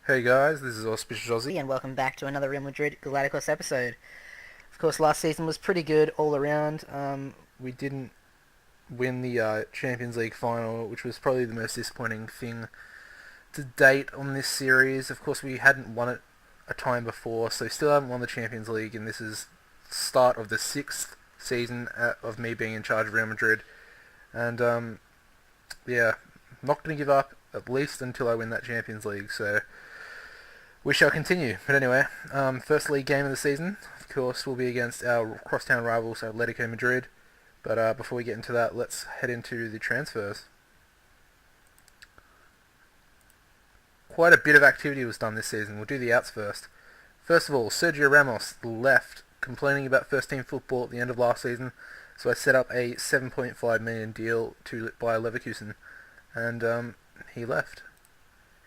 Hey guys, this is AuspiciousAussie. And welcome back to another Real Madrid Galácticos episode. Of course, last season was pretty good all around. We didn't win the Champions League final, which was probably the most disappointing thing to date on this series. Of course, we hadn't won it a time before, so still haven't won the Champions League, and this is the start of the sixth season of me being in charge of Real Madrid. And yeah, I'm not going to give up at least until I win that Champions League. So we shall continue. But anyway, first league game of the season, of course, will be against our crosstown rivals, Atletico Madrid. But before we get into that, let's head into the transfers. Quite a bit of activity was done this season. We'll do the outs first. First of all, Sergio Ramos left, complaining about first team football at the end of last season, so I set up a 7.5 million deal to buy Leverkusen, and he left.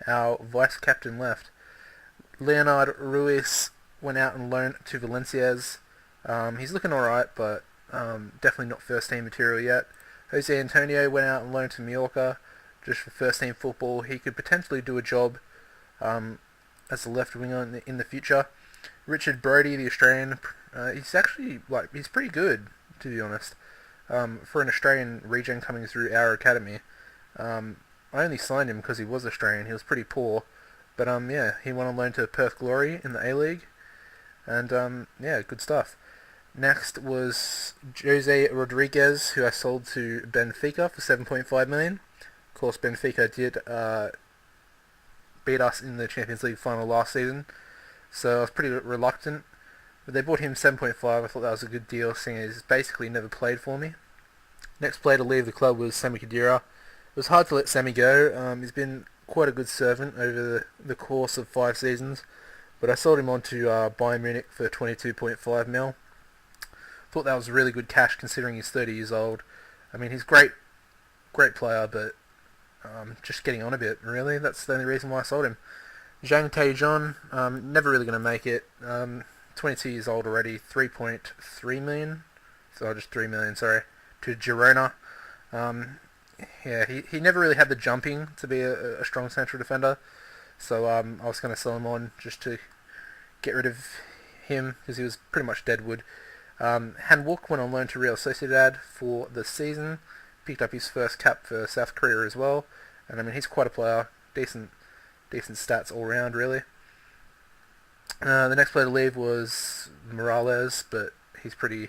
Our vice captain left. Leonard Ruiz went out on loan to Valenciennes. He's looking alright, but definitely not first team material yet. Jose Antonio went out on loan to Mallorca, just for first team football. He could potentially do a job as a left winger in the future. Richard Brody, the Australian, he's actually he's pretty good, to be honest. For an Australian regen coming through our academy, I only signed him because he was Australian. He was pretty poor. But yeah, he went on loan to Perth Glory in the A-League, and yeah, good stuff. Next was Jose Rodriguez, who I sold to Benfica for 7.5 million. Of course, Benfica did beat us in the Champions League final last season, so I was pretty reluctant. But they bought him 7.5. I thought that was a good deal, seeing as he's basically never played for me. Next player to leave the club was Sami Khedira. It was hard to let Sami go. He's been quite a good servant over the course of 5 seasons, but I sold him on to Bayern Munich for 22.5 mil. Thought that was really good cash considering he's 30 years old. I mean, he's great player, but just getting on a bit, really. That's the only reason why I sold him. Zhang Taejon, never really going to make it. 22 years old already, 3.3 million. So just 3 million, sorry. To Girona. Yeah, he never really had the jumping to be a strong central defender, so I was going to sell him on just to get rid of him because he was pretty much deadwood. Hanwook went on loan to Real Sociedad for the season, picked up his first cap for South Korea as well, and I mean he's quite a player, decent stats all round really. The next player to leave was Morales, but he's pretty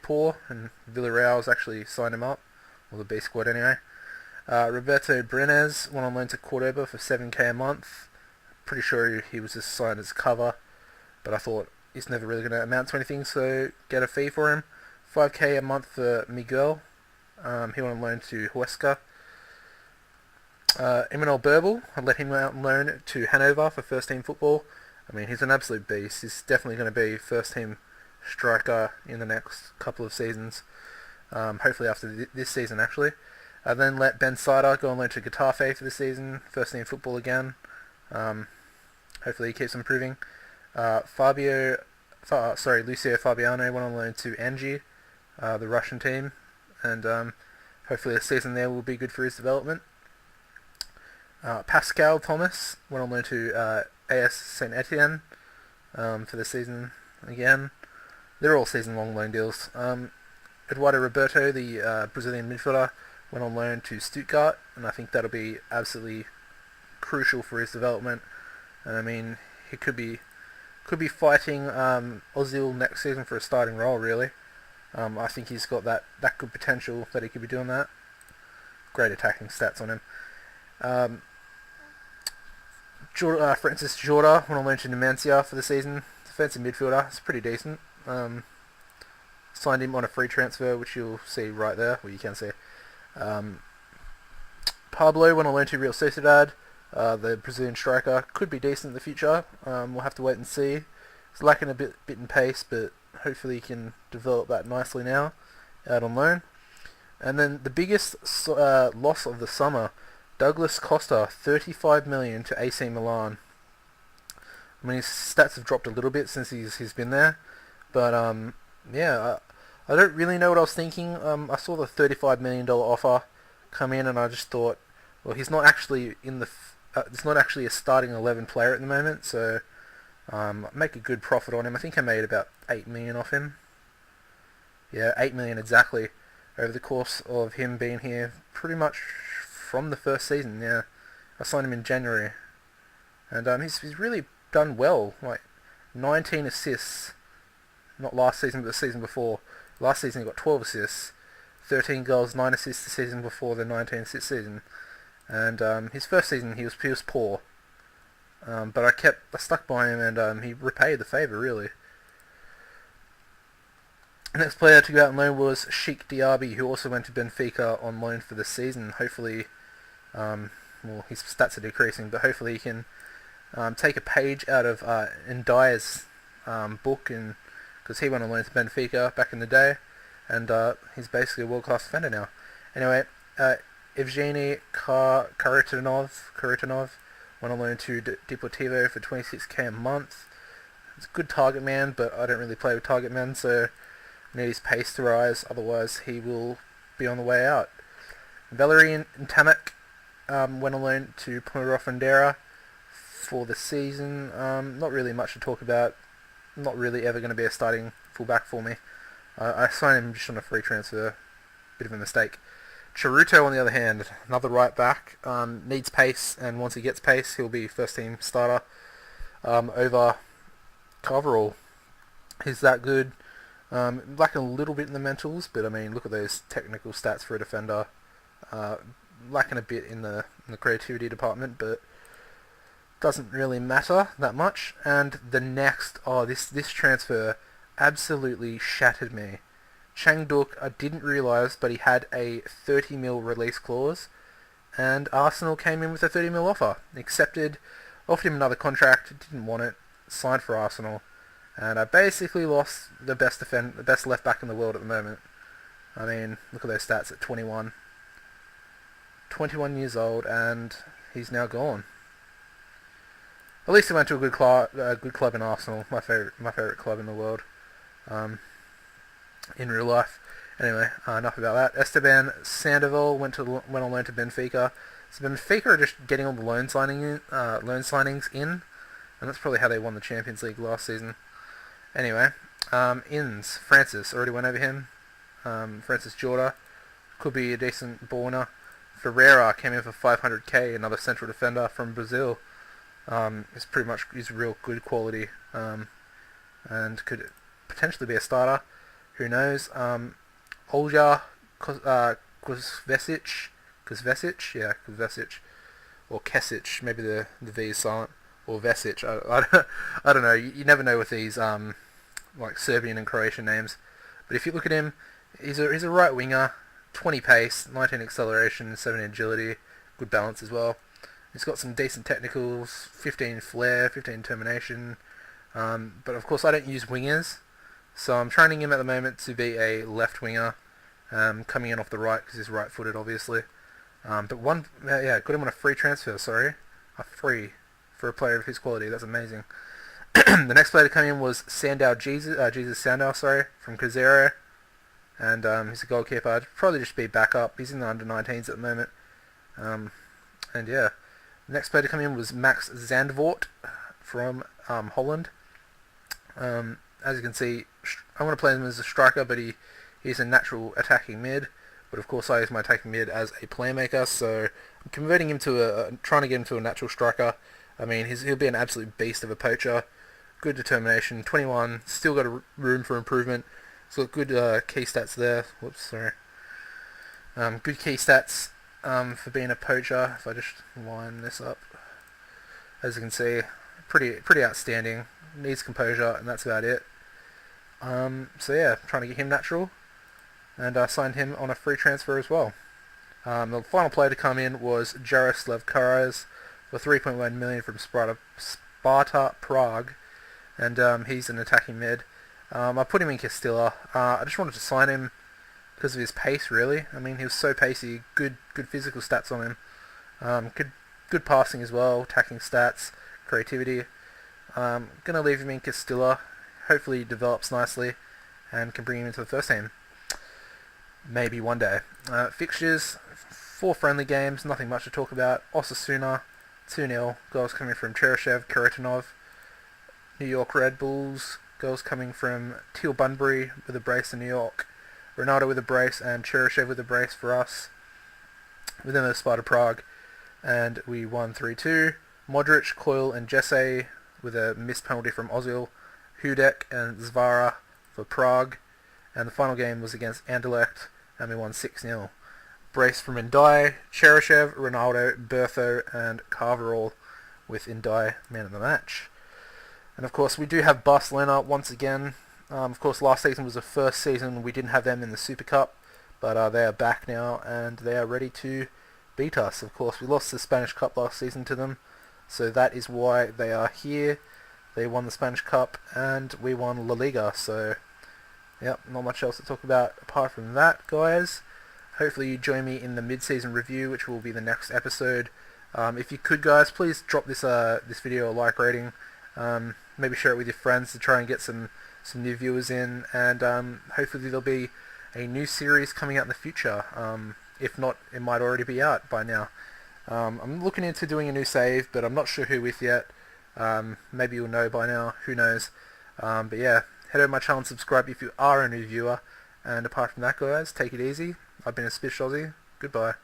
poor, and Villarreal's actually signed him up. Or the B squad anyway. Roberto Brenes went on loan to Cordoba for 7k a month. Pretty sure he was just signed as cover, but I thought he's never really going to amount to anything, so get a fee for him. 5k a month for Miguel. He went on loan to Huesca. Emmanuel Burbel, I let him out on loan to Hanover for first team football. I mean, he's an absolute beast. He's definitely going to be first team striker in the next couple of seasons. Hopefully after this season, actually. I then let Ben Sider go on loan to Getafe for the season, first team football again. Hopefully he keeps improving. Lucio Fabiano went on loan to Angie, the Russian team, and hopefully the season there will be good for his development. Pascal Thomas went on loan to AS Saint Etienne for the season again. They're all season-long loan deals. Eduardo Roberto, the Brazilian midfielder, went on loan to Stuttgart, and I think that'll be absolutely crucial for his development. And I mean, he could be fighting Ozil next season for a starting role, really. I think he's got that good potential that he could be doing that. Great attacking stats on him. Francis Jorda went on loan to Numancia for the season. Defensive midfielder, it's pretty decent. Signed him on a free transfer, which you'll see right there, well you can see. Pablo went on loan to Real Sociedad, the Brazilian striker. Could be decent in the future, we'll have to wait and see. He's lacking a bit in pace, but hopefully he can develop that nicely now, out on loan. And then the biggest loss of the summer, Douglas Costa, 35 million to AC Milan. I mean his stats have dropped a little bit since he's been there, but yeah, I don't really know what I was thinking. I saw the $35 million offer come in, and I just thought, well, he's not actually in the it's not actually a starting 11 player at the moment, so make a good profit on him. I think I made about 8 million off him. Yeah, 8 million exactly over the course of him being here pretty much from the first season. Yeah, I signed him in January, and he's really done well. Like 19 assists, not last season but the season before. Last season he got 12 assists, 13 goals, 9 assists the season before the 19 assist season. And his first season he was poor, but I stuck by him, and he repaid the favour really. The next player to go out on loan was Sheikh Diaby, who also went to Benfica on loan for the season. Hopefully, well, his stats are decreasing, but hopefully he can take a page out of Ndiaye's book, and because he went on loan to Benfica back in the day, and he's basically a world-class defender now. Anyway, Evgeny Karitonov went on loan to Deportivo for 26k a month. It's a good target man, but I don't really play with target men, so I need his pace to rise, otherwise he will be on the way out. Valerian Tamak went on loan to Puerto for the season. Not really much to talk about. Not really ever going to be a starting fullback for me. I signed him just on a free transfer. Bit of a mistake. Charuto, on the other hand, another right back, needs pace, and once he gets pace, he'll be first team starter over Coverall. He's that good. Lacking a little bit in the mentals, but I mean, look at those technical stats for a defender. Lacking a bit in the creativity department, but doesn't really matter that much. And the next, this transfer absolutely shattered me. Changduk, I didn't realise, but he had a 30 mil release clause, and Arsenal came in with a 30 mil offer. Accepted, offered him another contract, didn't want it, signed for Arsenal, and I basically lost the best left back in the world at the moment. I mean, look at those stats at 21 years old, and he's now gone. At least he went to a good club in Arsenal, my favourite club in the world. In real life. Anyway, enough about that. Esteban Sandoval went on loan to Benfica. So Benfica are just getting all the loan signings in, and that's probably how they won the Champions League last season. Anyway, Inns, Francis, already went over him. Francis Jorda, could be a decent ball winner. Ferreira came in for 500k, another central defender from Brazil. He's real good quality, and could potentially be a starter. Who knows? Olja Kuzvesic, or Kesic, maybe the V is silent, or Vesic. I don't know. You never know with these like Serbian and Croatian names. But if you look at him, he's a right winger, 20 pace, 19 acceleration, 7 agility, good balance as well. He's got some decent technicals, 15 flair, 15 determination. But of course I don't use wingers. So I'm training him at the moment to be a left winger, coming in off the right because he's right-footed, obviously. But got him on a free transfer. A free for a player of his quality. That's amazing. The next player to come in was Jesus Sandow, from Cruzeiro, and he's a goalkeeper. I'd probably just be backup. He's in the under-19s at the moment. And yeah, the next player to come in was Max Zandvoort from Holland. As you can see, I want to play him as a striker, but he's a natural attacking mid. But of course I use my attacking mid as a playmaker, so I'm converting him to trying to get him to a natural striker. I mean, he'll be an absolute beast of a poacher. Good determination, 21, still got room for improvement. So good key stats there. Good key stats for being a poacher. If I just line this up, as you can see, pretty outstanding. Needs composure, and that's about it. So yeah, trying to get him natural, and I signed him on a free transfer as well. The final player to come in was Jaroslav Karas for 3.1 million from Sparta Prague, and he's an attacking mid. I put him in Castilla. I just wanted to sign him because of his pace, really. I mean, he was so pacey, good physical stats on him, good passing as well, attacking stats, creativity. Gonna leave him in Castilla. Hopefully he develops nicely and can bring him into the first team. Maybe one day. Fixtures, 4 friendly games, nothing much to talk about. Osasuna 2-0. Goals coming from Cheryshev, Karatanov. New York Red Bulls. Goals coming from Teal Bunbury with a brace in New York. Ronaldo with a brace and Cheryshev with a brace for us. Within the Sparta Prague. And we won 3-2. Modric, Coyle and Jesse with a missed penalty from Ozil. Hudek and Zvara for Prague. And the final game was against Anderlecht and we won 6-0. Brace from Ndai, Cheryshev, Ronaldo, Bertho and Carverall with Ndai man of the match. And of course we do have Barcelona once again. Of course last season was the first season we didn't have them in the Super Cup, but they are back now and they are ready to beat us. Of course we lost the Spanish Cup last season to them, so that is why they are here. They won the Spanish Cup and we won La Liga, so yep, not much else to talk about apart from that, guys. Hopefully you join me in the mid-season review, which will be the next episode. If you could, guys, please drop this video a like rating. Maybe share it with your friends to try and get some new viewers in, and hopefully there'll be a new series coming out in the future. If not, it might already be out by now. I'm looking into doing a new save, but I'm not sure who with yet. Maybe you'll know by now, who knows. But yeah, head over to my channel and subscribe if you are a new viewer. And apart from that, guys, take it easy. I've been AuspiciousAussie. Goodbye.